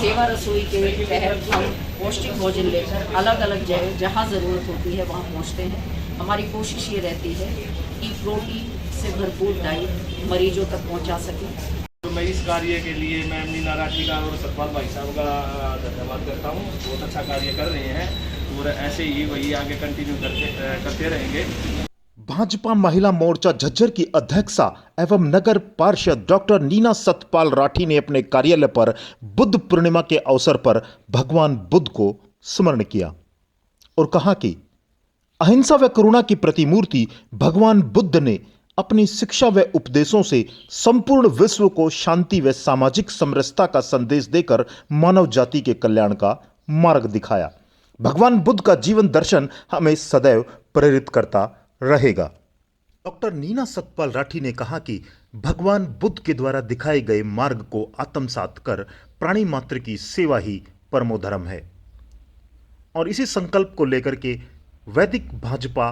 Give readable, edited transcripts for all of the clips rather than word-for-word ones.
सेवा रसोई के तहत हम पौष्टिक भोजन लेकर अलग अलग जगह जहाँ ज़रूरत होती है वहाँ पहुँचते हैं। हमारी कोशिश ये रहती है कि प्रोटीन से भरपूर डाइट मरीजों तक पहुँचा सकें। तो मैं इस कार्य के लिए मैं नीना राठी का और सतपाल भाई साहब का धन्यवाद करता हूँ। बहुत अच्छा कार्य कर रहे हैं और ऐसे ही वही आगे कंटिन्यू करते रहेंगे। भाजपा महिला मोर्चा झज्जर की अध्यक्षा एवं नगर पार्षद डॉक्टर नीना सतपाल राठी ने अपने कार्यालय पर बुद्ध पूर्णिमा के अवसर पर भगवान बुद्ध को स्मरण किया और कहा कि अहिंसा व करुणा की प्रतिमूर्ति भगवान बुद्ध ने अपनी शिक्षा व उपदेशों से संपूर्ण विश्व को शांति व सामाजिक समरसता का संदेश देकर मानव जाति के कल्याण का मार्ग दिखाया। भगवान बुद्ध का जीवन दर्शन हमें सदैव प्रेरित करता रहेगा। डॉक्टर नीना सतपाल राठी ने कहा कि भगवान बुद्ध के द्वारा दिखाए गए मार्ग को आत्मसात कर प्राणी मात्र की सेवा ही परमो धर्म है और इसी संकल्प को लेकर के वैदिक भाजपा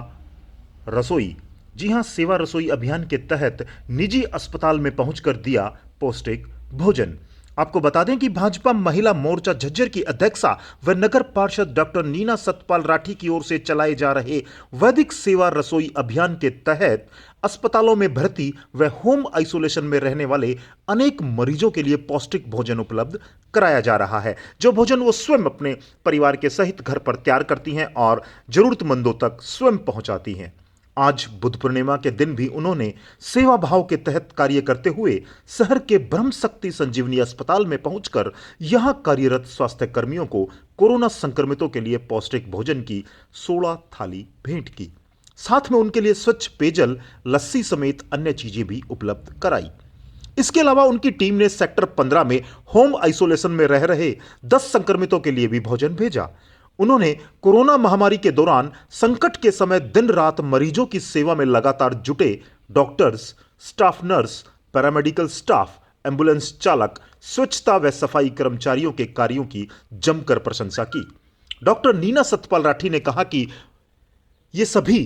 रसोई, जी हां, सेवा रसोई अभियान के तहत निजी अस्पताल में पहुंचकर दिया पौष्टिक भोजन। आपको बता दें कि भाजपा महिला मोर्चा झज्जर की अध्यक्षा व नगर पार्षद डॉक्टर नीना सतपाल राठी की ओर से चलाए जा रहे वैदिक सेवा रसोई अभियान के तहत अस्पतालों में भर्ती व होम आइसोलेशन में रहने वाले अनेक मरीजों के लिए पौष्टिक भोजन उपलब्ध कराया जा रहा है, जो भोजन वो स्वयं अपने परिवार के सहित घर पर तैयार करती हैं और जरूरतमंदों तक स्वयं पहुंचाती हैं। आज बुद्ध पूर्णिमा के दिन भी उन्होंने सेवा भाव के तहत कार्य करते हुए शहर के ब्रह्म शक्ति संजीवनी अस्पताल में पहुंचकर यहां कार्यरत स्वास्थ्य कर्मियों को कोरोना संक्रमितों के लिए पौष्टिक भोजन की 16 थाली भेंट की। साथ में उनके लिए स्वच्छ पेयजल, लस्सी समेत अन्य चीजें भी उपलब्ध कराई। इसके अलावा उनकी टीम ने सेक्टर 15 में होम आइसोलेशन में रह रहे 10 संक्रमितों के लिए भी भोजन भेजा। उन्होंने कोरोना महामारी के दौरान संकट के समय दिन रात मरीजों की सेवा में लगातार जुटे doctors, staff nurse, paramedical staff, ambulance चालक, स्वच्छता व सफाई कर्मचारियों के कार्यों की जमकर प्रशंसा की। डॉक्टर नीना सतपाल राठी ने कहा कि ये सभी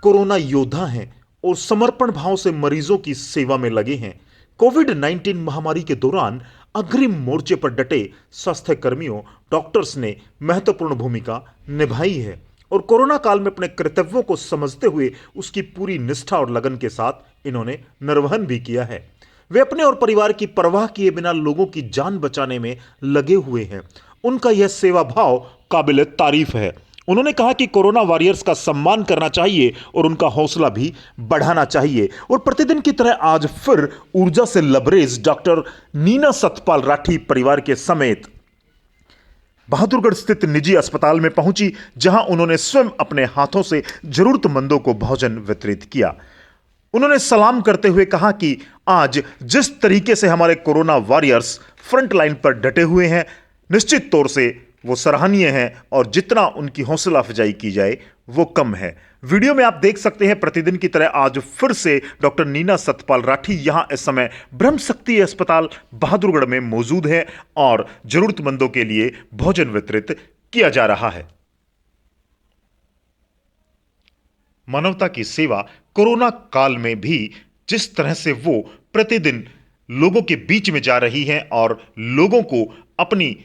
कोरोना योद्धा हैं और समर्पण भाव से मरीजों की सेवा में लगे हैं। कोविड-19 महामारी के दौरान अग्रिम मोर्चे पर डटे स्वास्थ्य कर्मियों, डॉक्टर्स ने महत्वपूर्ण भूमिका निभाई है और कोरोना काल में अपने कर्तव्यों को समझते हुए उसकी पूरी निष्ठा और लगन के साथ इन्होंने निर्वहन भी किया है। वे अपने और परिवार की परवाह किए बिना लोगों की जान बचाने में लगे हुए हैं। उनका यह सेवा भाव काबिल तारीफ है। उन्होंने कहा कि कोरोना वॉरियर्स का सम्मान करना चाहिए और उनका हौसला भी बढ़ाना चाहिए और प्रतिदिन की तरह आज फिर ऊर्जा से लबरेज डॉक्टर नीना सतपाल राठी परिवार के समेत बहादुरगढ़ स्थित निजी अस्पताल में पहुंची, जहां उन्होंने स्वयं अपने हाथों से जरूरतमंदों को भोजन वितरित किया। उन्होंने सलाम करते हुए कहा कि आज जिस तरीके से हमारे कोरोना वॉरियर्स फ्रंट लाइन पर डटे हुए हैं, निश्चित तौर से वो सराहनीय हैं और जितना उनकी हौसला अफजाई की जाए वो कम है। वीडियो में आप देख सकते हैं प्रतिदिन की तरह आज फिर से डॉक्टर नीना सतपाल राठी यहां इस समय ब्रह्म शक्ति अस्पताल बहादुरगढ़ में मौजूद है और जरूरतमंदों के लिए भोजन वितरित किया जा रहा है। मानवता की सेवा कोरोना काल में भी जिस तरह से वो प्रतिदिन लोगों के बीच में जा रही हैं और लोगों को अपनी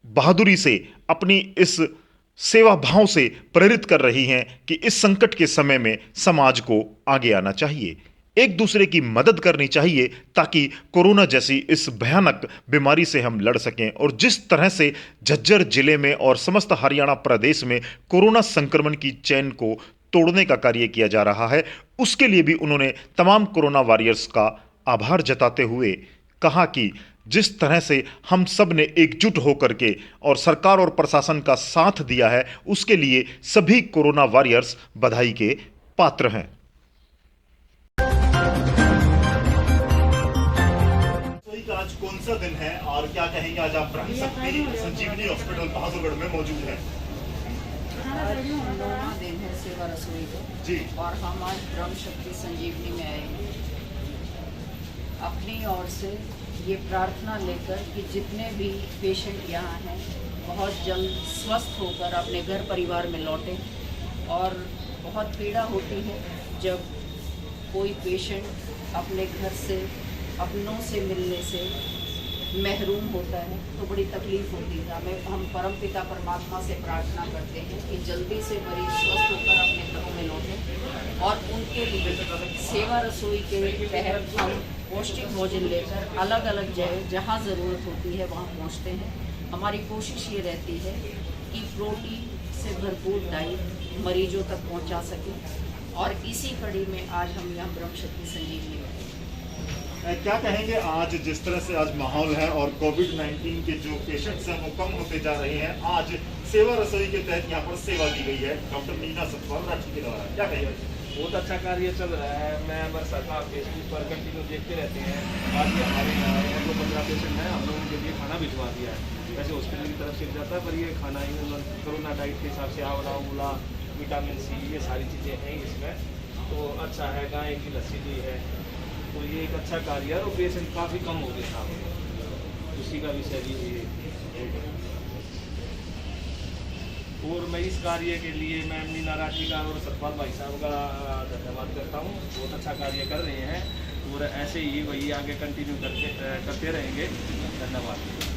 बहादुरी से, अपनी इस सेवा भाव से प्रेरित कर रही हैं कि इस संकट के समय में समाज को आगे आना चाहिए, एक दूसरे की मदद करनी चाहिए ताकि कोरोना जैसी इस भयानक बीमारी से हम लड़ सकें। और जिस तरह से झज्जर जिले में और समस्त हरियाणा प्रदेश में कोरोना संक्रमण की चेन को तोड़ने का कार्य किया जा रहा है, उसके लिए भी उन्होंने तमाम कोरोना वॉरियर्स का आभार जताते हुए कहा कि जिस तरह से हम सब ने एकजुट होकर के और सरकार और प्रशासन का साथ दिया है, उसके लिए सभी कोरोना वॉरियर्स बधाई के पात्र हैं। आज कौन सा दिन है और क्या कहेंगे? आज आप ब्रह्म शक्ति संजीवनी हॉस्पिटल बहादुरगढ़ में मौजूद हैं। आज 9वां दिन है सेवा रसोई का जी, और हम आज ब्रह्म शक्ति संजीवनी में आए हैं अपनी ओर से ये प्रार्थना लेकर कि जितने भी पेशेंट यहाँ हैं बहुत जल्द स्वस्थ होकर अपने घर परिवार में लौटें। और बहुत पीड़ा होती है जब कोई पेशेंट अपने घर से, अपनों से मिलने से महरूम होता है तो बड़ी तकलीफ होती है। हम परमपिता परमात्मा से प्रार्थना करते हैं कि जल्दी से मरीज स्वस्थ होकर अपने घरों में लौटें और उनके लिए सेवा रसोई के तहत हम पौष्टिक भोजन लेकर अलग अलग जगह जहाँ ज़रूरत होती है वहाँ पहुँचते हैं। हमारी कोशिश ये रहती है कि प्रोटीन से भरपूर डाइट मरीजों तक पहुँचा सकें और इसी कड़ी में आज हम यहाँ ब्रह्म शक्ति संजीवनी में क्या कहेंगे आज जिस तरह से आज माहौल है और कोविड-19 के जो पेशेंट्स हैं वो कम होते जा रहे हैं, आज सेवा रसोई के तहत यहाँ पर सेवा दी गई है डॉक्टर नीना सतपाल राठी के द्वारा, क्या कहेंगे? बहुत अच्छा कार्य चल रहा है। मैं हमारे सरकार फेसबुक पर कंटिन्यू देखते रहते हैं। आज भी हमारे यहाँ जो 15 पेशेंट हैं हम लोग उनके लिए खाना भिजवा दिया है। वैसे हॉस्पिटल की तरफ से जाता है पर ये खाना ही कोरोना डाइट के हिसाब से आवला उला विटामिन सी ये सारी चीज़ें हैं इसमें, तो अच्छा है। गाय की लस्सी भी है, तो ये एक अच्छा कार्य है और पेशेंट काफ़ी कम हो गए साहब, उसी का विषय भी ये। और मैं इस कार्य के लिए मैम नीना राठी का और सतपाल भाई साहब का धन्यवाद करता हूँ। बहुत अच्छा कार्य कर रहे हैं और ऐसे ही वही आगे कंटिन्यू करते रहेंगे। धन्यवाद।